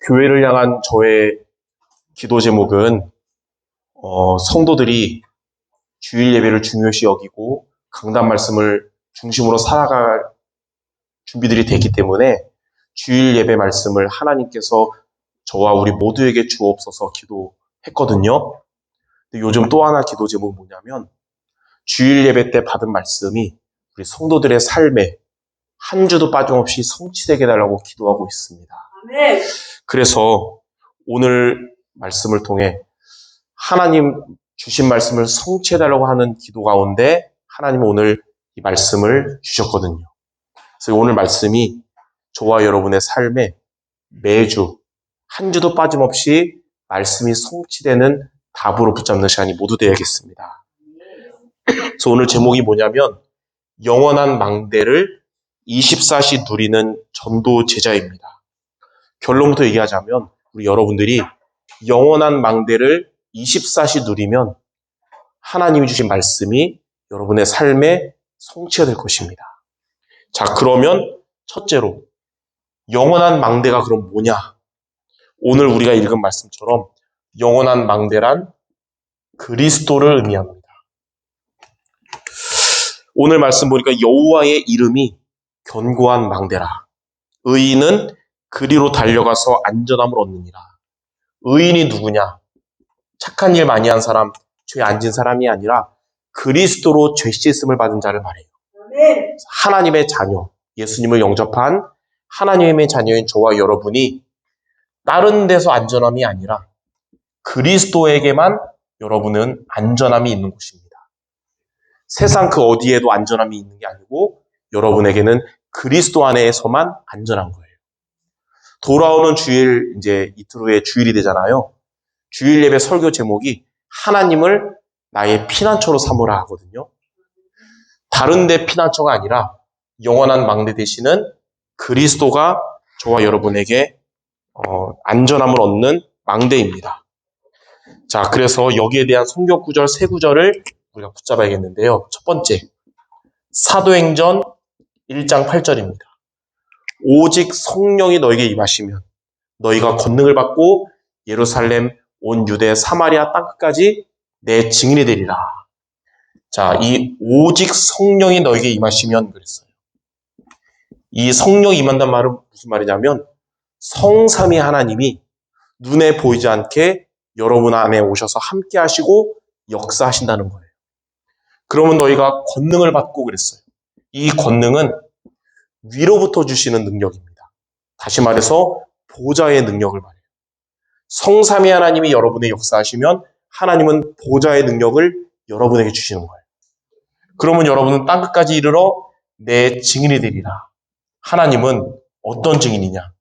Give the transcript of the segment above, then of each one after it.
교회를 향한 저의 기도 제목은 성도들이 주일 예배를 중요시 여기고 강단 말씀을 중심으로 살아갈 준비들이 됐기 때문에 주일 예배 말씀을 하나님께서 저와 우리 모두에게 주옵소서 기도했거든요. 근데 요즘 또 하나 기도 제목은 뭐냐면 주일 예배 때 받은 말씀이 우리 성도들의 삶에 한 주도 빠짐없이 성취되게 해달라고 기도하고 있습니다. 아멘. 그래서 오늘 말씀을 통해 하나님 주신 말씀을 성취해달라고 하는 기도 가운데 하나님은 오늘 이 말씀을 주셨거든요. 그래서 오늘 말씀이 저와 여러분의 삶에 매주 한 주도 빠짐없이 말씀이 성취되는 답으로 붙잡는 시간이 모두 되어야겠습니다. 그래서 오늘 제목이 뭐냐면 영원한 망대를 24시 누리는 전도 제자입니다. 결론부터 얘기하자면 우리 여러분들이 영원한 망대를 24시 누리면 하나님이 주신 말씀이 여러분의 삶에 성취가 될 것입니다. 자, 그러면 첫째로 영원한 망대가 그럼 뭐냐? 오늘 우리가 읽은 말씀처럼 영원한 망대란 그리스도를 의미합니다. 오늘 말씀 보니까 여호와의 이름이 견고한 망대라. 의인은 그리로 달려가서 안전함을 얻느니라. 의인이 누구냐? 착한 일 많이 한 사람, 죄 안 진 사람이 아니라 그리스도로 죄 씻음을 받은 자를 말해요. 아멘. 하나님의 자녀, 예수님을 영접한 하나님의 자녀인 저와 여러분이 다른 데서 안전함이 아니라 그리스도에게만 여러분은 안전함이 있는 곳입니다. 세상 그 어디에도 안전함이 있는 게 아니고 여러분에게는 그리스도 안에서만 안전한 거예요. 돌아오는 주일, 이제 이틀 후에 주일이 되잖아요. 주일 예배 설교 제목이 하나님을 나의 피난처로 삼으라 하거든요. 다른 데 피난처가 아니라 영원한 망대 되시는 그리스도가 저와 여러분에게 안전함을 얻는 망대입니다. 자, 그래서 여기에 대한 성경 구절 세 구절을 우리가 붙잡아야겠는데요. 첫 번째, 사도행전 1장 8절입니다. 오직 성령이 너에게 임하시면 너희가 권능을 받고 예루살렘 온 유대 사마리아 땅끝까지 내 증인이 되리라. 자, 이 오직 성령이 너에게 임하시면 그랬어요. 이 성령이 임한다는 말은 무슨 말이냐면 성삼위 하나님이 눈에 보이지 않게 여러분 안에 오셔서 함께 하시고 역사하신다는 거예요. 그러면 너희가 권능을 받고 그랬어요. 이 권능은 위로부터 주시는 능력입니다. 다시 말해서 보좌의 능력을 말해요. 성삼위 하나님이 여러분의 역사하시면 하나님은 보좌의 능력을 여러분에게 주시는 거예요. 그러면 여러분은 땅끝까지 이르러 내 증인이 되리라. 하나님은 어떤 증인이냐?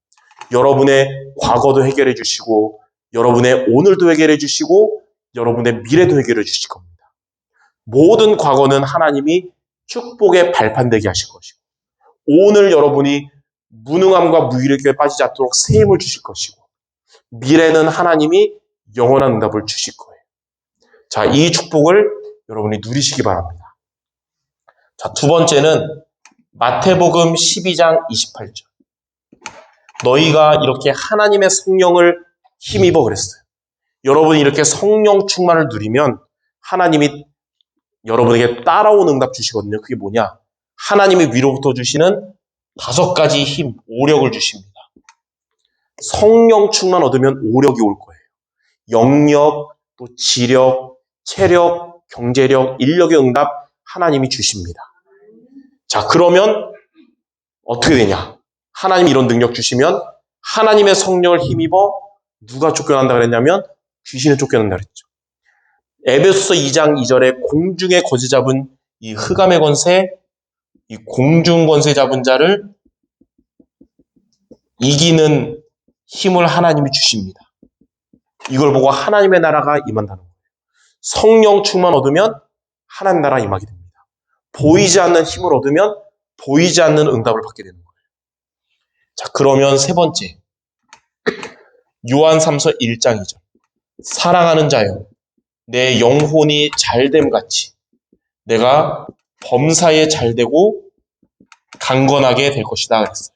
여러분의 과거도 해결해 주시고 여러분의 오늘도 해결해 주시고 여러분의 미래도 해결해 주실 겁니다. 모든 과거는 하나님이 축복의 발판되게 하실 것이고 오늘 여러분이 무능함과 무기력에 빠지지 않도록 새 힘을 주실 것이고 미래는 하나님이 영원한 응답을 주실 거예요. 자, 이 축복을 여러분이 누리시기 바랍니다. 자, 두 번째는 마태복음 12장 28절. 너희가 이렇게 하나님의 성령을 힘입어 그랬어요. 여러분이 이렇게 성령 충만을 누리면 하나님이 여러분에게 따라온 응답 주시거든요. 그게 뭐냐? 하나님이 위로부터 주시는 5가지 힘, 오력을 주십니다. 성령 충만 얻으면 오력이 올 거예요. 영력, 또 지력, 체력, 경제력, 인력의 응답 하나님이 주십니다. 자, 그러면 어떻게 되냐? 하나님이 이런 능력 주시면 하나님의 성령을 힘입어 누가 쫓겨난다 그랬냐면 귀신을 쫓겨난다 그랬죠. 에베소서 2장 2절에 공중의 거지 잡은 이 흑암의 권세, 이 공중 권세 잡은 자를 이기는 힘을 하나님이 주십니다. 이걸 보고 하나님의 나라가 임한다는 거예요. 성령 충만 얻으면 하나님 나라 임하게 됩니다. 보이지 않는 힘을 얻으면 보이지 않는 응답을 받게 되는 거예요. 자, 그러면 세 번째, 요한 3서 1장 2절. 사랑하는 자여, 내 영혼이 잘됨 같이 내가 범사에 잘되고 강건하게 될 것이다 그랬어요.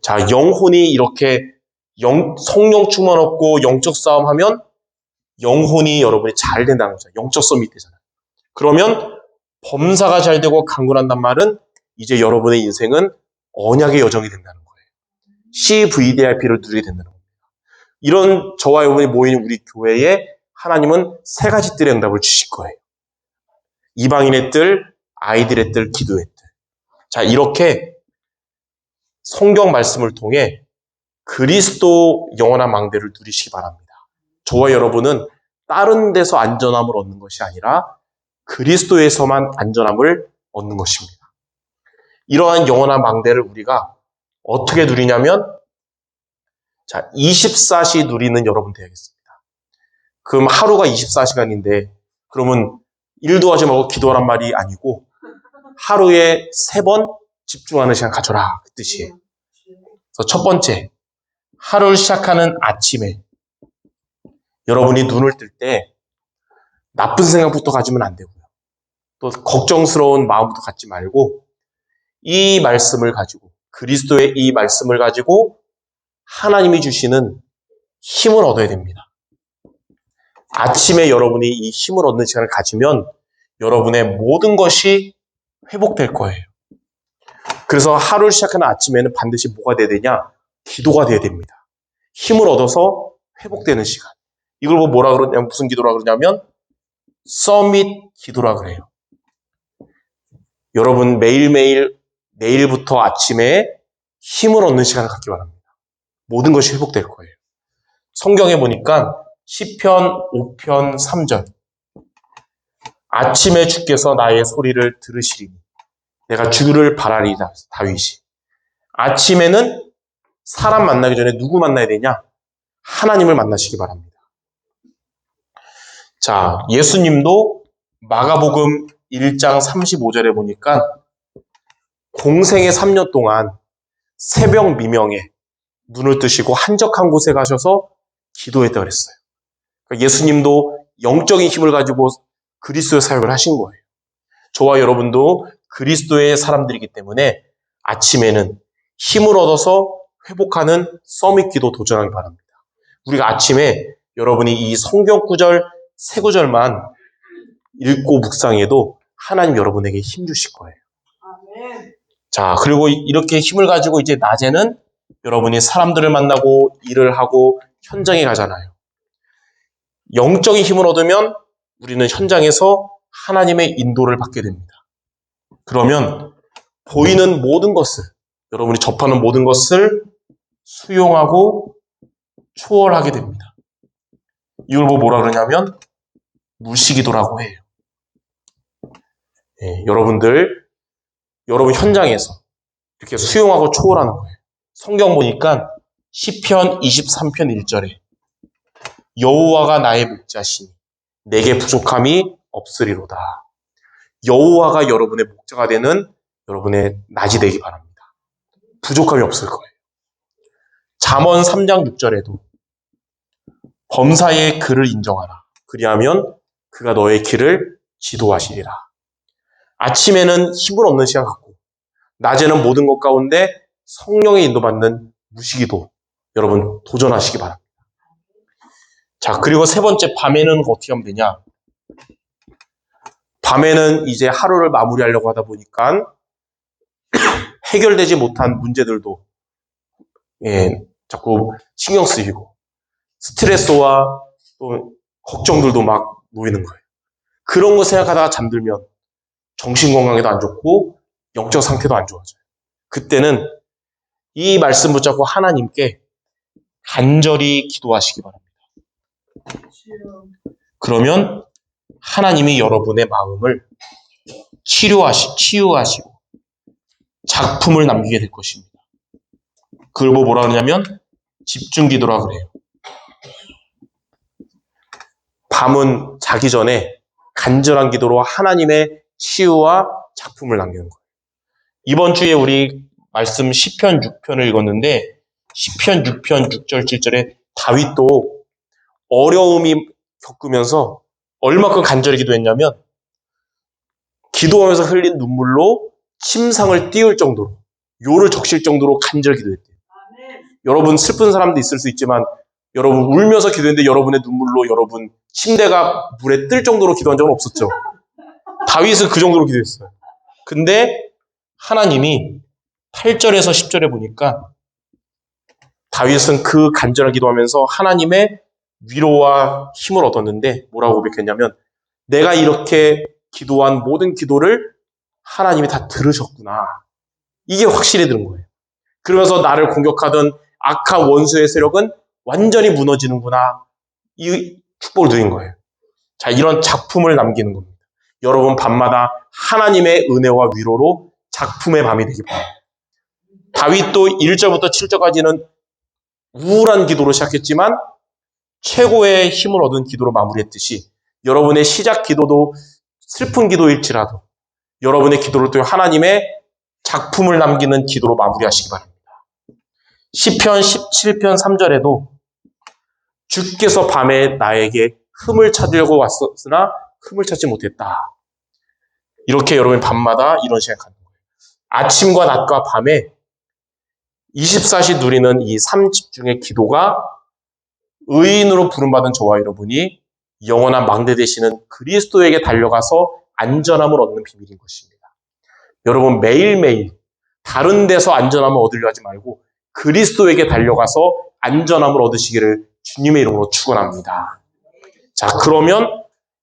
자, 영혼이 이렇게 성령 충만 얻고 영적 싸움 하면 영혼이 여러분이 잘 된다는 거죠. 영적 싸움이 되잖아요. 그러면 범사가 잘 되고 강건한단 말은 이제 여러분의 인생은 언약의 여정이 된다는 거예요. CVDIP를 누리게 된다는 겁니다. 이런 저와 여러분이 모인 우리 교회에 하나님은 세 가지 뜰의 응답을 주실 거예요. 이방인의 뜰, 아이들의 뜰, 기도의 뜰. 자, 이렇게 성경 말씀을 통해 그리스도 영원한 망대를 누리시기 바랍니다. 저와 여러분은 다른 데서 안전함을 얻는 것이 아니라 그리스도에서만 안전함을 얻는 것입니다. 이러한 영원한 망대를 우리가 어떻게 누리냐면, 자, 24시 누리는 여러분 되야겠습니다. 그럼 하루가 24시간인데, 그러면 일도 하지 말고 기도하란 말이 아니고, 하루에 3번 집중하는 시간 가져라. 그 뜻이에요. 그래서 첫 번째, 하루를 시작하는 아침에 여러분이 눈을 뜰 때 나쁜 생각부터 가지면 안 되고요. 또 걱정스러운 마음부터 갖지 말고 이 말씀을 가지고, 그리스도의 이 말씀을 가지고 하나님이 주시는 힘을 얻어야 됩니다. 아침에 여러분이 이 힘을 얻는 시간을 가지면 여러분의 모든 것이 회복될 거예요. 그래서 하루를 시작하는 아침에는 반드시 뭐가 돼야 되냐? 기도가 돼야 됩니다. 힘을 얻어서 회복되는 시간. 이걸 뭐라 그러냐면, 무슨 기도라 그러냐면 서밋 기도라 그래요. 여러분 매일매일 내일부터 아침에 힘을 얻는 시간을 갖기 바랍니다. 모든 것이 회복될 거예요. 성경에 보니까 시편 5편 3절, 아침에 주께서 나의 소리를 들으시리니 내가 주를 바라리라. 다윗이 아침에는 사람 만나기 전에 누구 만나야 되냐? 하나님을 만나시기 바랍니다. 자, 예수님도 마가복음 1장 35절에 보니까 공생의 3년 동안 새벽 미명에 눈을 뜨시고 한적한 곳에 가셔서 기도했다고 그랬어요. 그러니까 예수님도 영적인 힘을 가지고 그리스도의 사역을 하신 거예요. 저와 여러분도 그리스도의 사람들이기 때문에 아침에는 힘을 얻어서 회복하는 서밋 기도 도전하기 바랍니다. 우리가 아침에 여러분이 이 성경 구절, 세 구절만 읽고 묵상해도 하나님 여러분에게 힘 주실 거예요. 아멘. 자, 그리고 이렇게 힘을 가지고 이제 낮에는 여러분이 사람들을 만나고 일을 하고 현장에 가잖아요. 영적인 힘을 얻으면 우리는 현장에서 하나님의 인도를 받게 됩니다. 그러면 보이는 모든 것을, 여러분이 접하는 모든 것을 수용하고 초월하게 됩니다. 이걸 뭐라 그러냐면 무시기도라고 해요. 여러분 현장에서 이렇게 수용하고 초월하는 거예요. 성경 보니까 시편 23편 1절에 여호와가 나의 목자시니 내게 부족함이 없으리로다. 여호와가 여러분의 목자가 되는 여러분의 낮이 되기 바랍니다. 부족함이 없을 거예요. 잠언 3장 6절에도 범사의 그를 인정하라. 그리하면 그가 너의 길을 지도하시리라. 아침에는 힘을 얻는 시간 갖고 낮에는 모든 것 가운데 성령의 인도받는 무시기도 여러분 도전하시기 바랍니다. 자, 그리고 세 번째, 밤에는 어떻게 하면 되냐? 밤에는 이제 하루를 마무리하려고 하다 보니까 해결되지 못한 문제들도 자꾸 신경 쓰이고 스트레스와 또 걱정들도 막 놓이는 거예요. 그런 거 생각하다가 잠들면 정신건강에도 안 좋고 영적 상태도 안 좋아져요. 그때는 이 말씀 붙잡고 하나님께 간절히 기도하시기 바랍니다. 그러면 하나님이 여러분의 마음을 치유하시고 작품을 남기게 될 것입니다. 그걸 뭐라 그러냐면 집중 기도라 그래요. 밤은 자기 전에 간절한 기도로 하나님의 치유와 작품을 남기는 거예요. 이번 주에 우리 말씀 시편 6편을 읽었는데 시편 6편 6절 7절에 다윗도 어려움이 겪으면서 얼마큼 간절히 기도했냐면 기도하면서 흘린 눈물로 침상을 띄울 정도로, 요를 적실 정도로 간절히 기도했대요. 여러분 슬픈 사람도 있을 수 있지만 여러분 울면서 기도했는데 여러분의 눈물로 여러분 침대가 물에 뜰 정도로 기도한 적은 없었죠. 다윗은 그 정도로 기도했어요. 근데 하나님이 8절에서 10절에 보니까 다윗은 그 간절한 기도하면서 하나님의 위로와 힘을 얻었는데 뭐라고 고백했냐면 내가 이렇게 기도한 모든 기도를 하나님이 다 들으셨구나. 이게 확실히 들은 거예요. 그러면서 나를 공격하던 악한 원수의 세력은 완전히 무너지는구나. 이 축복을 누린 거예요. 자, 이런 작품을 남기는 겁니다. 여러분 밤마다 하나님의 은혜와 위로로 작품의 밤이 되기 바랍니다. 다윗도 1절부터 7절까지는 우울한 기도로 시작했지만 최고의 힘을 얻은 기도로 마무리했듯이 여러분의 시작 기도도 슬픈 기도일지라도 여러분의 기도를 통해 하나님의 작품을 남기는 기도로 마무리하시기 바랍니다. 시편 17편 3절에도 주께서 밤에 나에게 흠을 찾으려고 왔었으나 흠을 찾지 못했다. 이렇게 여러분 밤마다 이런 시간 갖는 거예요. 아침과 낮과 밤에 24시 누리는 이 삶 집중의 기도가 의인으로 부름받은 저와 여러분이 영원한 망대 되시는 그리스도에게 달려가서 안전함을 얻는 비밀인 것입니다. 여러분 매일매일 다른 데서 안전함을 얻으려 하지 말고 그리스도에게 달려가서 안전함을 얻으시기를 주님의 이름으로 축원합니다. 자, 그러면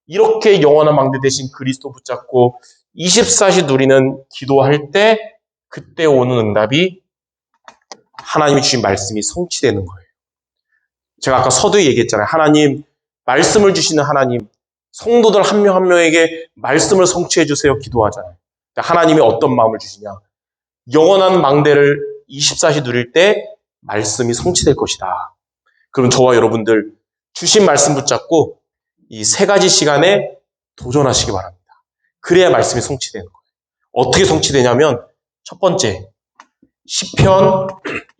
이렇게 영원한 망대 되신 그리스도 붙잡고 24시 누리는 기도할 때 그때 오는 응답이 하나님이 주신 말씀이 성취되는 거예요. 제가 아까 서두에 얘기했잖아요. 하나님, 말씀을 주시는 하나님, 성도들 한 명 한 명에게 말씀을 성취해 주세요 기도하잖아요. 하나님이 어떤 마음을 주시냐. 영원한 망대를 24시 누릴 때 말씀이 성취될 것이다. 그럼 저와 여러분들 주신 말씀 붙잡고 이 세 가지 시간에 도전하시기 바랍니다. 그래야 말씀이 성취되는 거예요. 어떻게 성취되냐면 첫 번째, 시편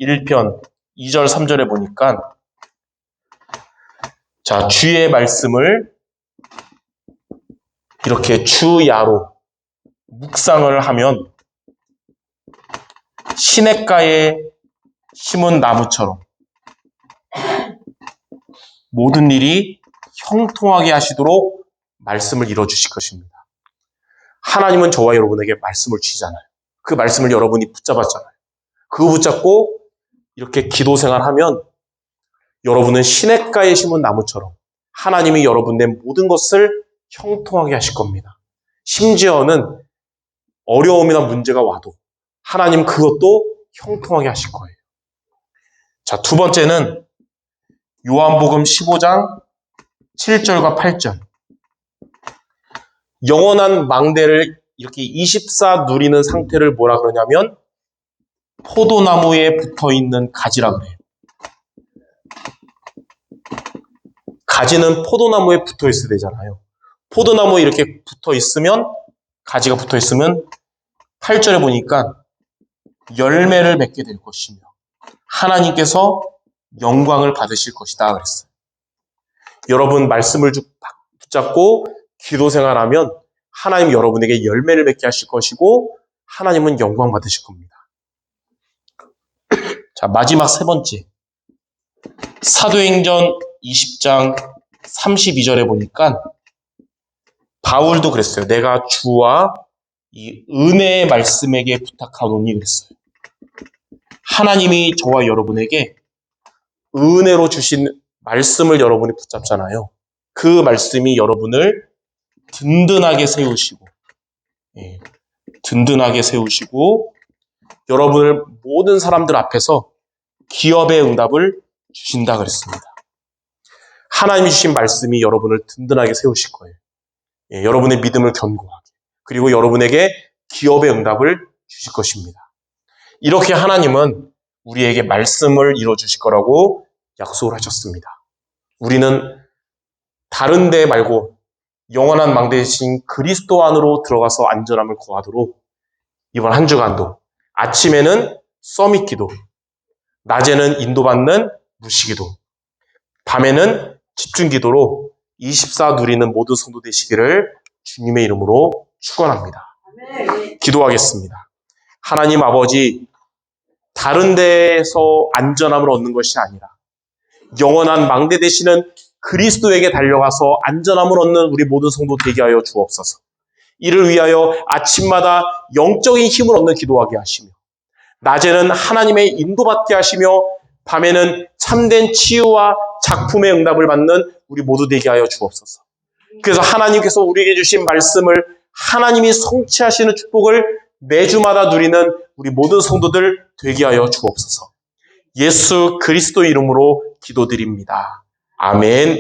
1편 2절 3절에 보니까 자, 주의 말씀을 이렇게 주야로 묵상을 하면 시냇가에 심은 나무처럼 모든 일이 형통하게 하시도록 말씀을 이뤄주실 것입니다. 하나님은 저와 여러분에게 말씀을 주시잖아요. 그 말씀을 여러분이 붙잡았잖아요. 그거 붙잡고 이렇게 기도 생활하면 여러분은 시냇가에 심은 나무처럼 하나님이 여러분의 모든 것을 형통하게 하실 겁니다. 심지어는 어려움이나 문제가 와도 하나님 그것도 형통하게 하실 거예요. 자, 두 번째는 요한복음 15장 7절과 8절. 영원한 망대를 이렇게 24 누리는 상태를 뭐라 그러냐면 포도나무에 붙어있는 가지라 그래요. 가지는 포도나무에 붙어있어야 되잖아요. 포도나무에 이렇게 붙어있으면 가지가 붙어있으면 8절에 보니까 열매를 맺게 될 것이며 하나님께서 영광을 받으실 것이다 그랬어요. 여러분 말씀을 붙잡고 기도 생활하면 하나님 여러분에게 열매를 맺게 하실 것이고 하나님은 영광 받으실 겁니다. 자, 마지막 세 번째. 사도행전 20장 32절에 보니까 바울도 그랬어요. 내가 주와 이 은혜의 말씀에게 부탁하노니 그랬어요. 하나님이 저와 여러분에게 은혜로 주신 말씀을 여러분이 붙잡잖아요. 그 말씀이 여러분을 든든하게 세우시고 든든하게 세우시고 여러분을 모든 사람들 앞에서 기업의 응답을 주신다 그랬습니다. 하나님이 주신 말씀이 여러분을 든든하게 세우실 거예요. 여러분의 믿음을 견고하게 그리고 여러분에게 기업의 응답을 주실 것입니다. 이렇게 하나님은 우리에게 말씀을 이뤄주실 거라고 약속을 하셨습니다. 우리는 다른 데 말고 영원한 망대이신 그리스도 안으로 들어가서 안전함을 거하도록 이번 한 주간도 아침에는 서밋 기도, 낮에는 인도받는 무시기도, 밤에는 집중 기도로 24 누리는 모든 성도 되시기를 주님의 이름으로 축원합니다. 기도하겠습니다. 하나님 아버지, 다른 데에서 안전함을 얻는 것이 아니라 영원한 망대 되시는 그리스도에게 달려가서 안전함을 얻는 우리 모든 성도 되게 하여 주옵소서. 이를 위하여 아침마다 영적인 힘을 얻는 기도하게 하시며 낮에는 하나님의 인도받게 하시며 밤에는 참된 치유와 작품의 응답을 받는 우리 모두 되게 하여 주옵소서. 그래서 하나님께서 우리에게 주신 말씀을 하나님이 성취하시는 축복을 매주마다 누리는 우리 모든 성도들 되게 하여 주옵소서. 예수 그리스도 이름으로 기도드립니다. 아멘.